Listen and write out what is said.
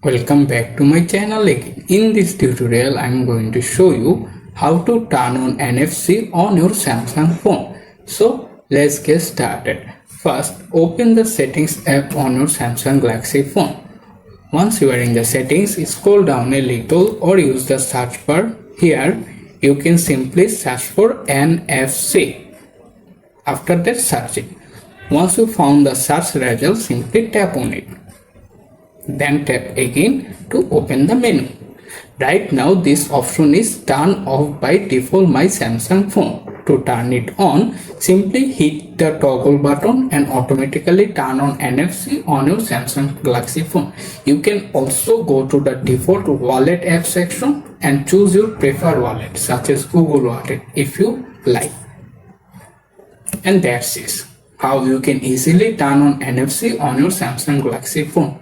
Welcome back to my channel again. In this tutorial, I am going to show you how to turn on NFC on your Samsung phone. So let's get started. First, open the settings app on your Samsung Galaxy phone. Once you are in the settings, scroll down a little or use the search bar. Here, you can simply search for NFC. After that, search it. Once you found the search result, simply tap on it. Then tap again to open the menu. Right now this option is turned off by default my Samsung phone. To turn it on, simply hit the toggle button and automatically turn on NFC on your Samsung Galaxy phone. You can also go to the default wallet app section and choose your preferred wallet such as Google Wallet if you like. And that's it. How you can easily turn on NFC on your Samsung Galaxy phone.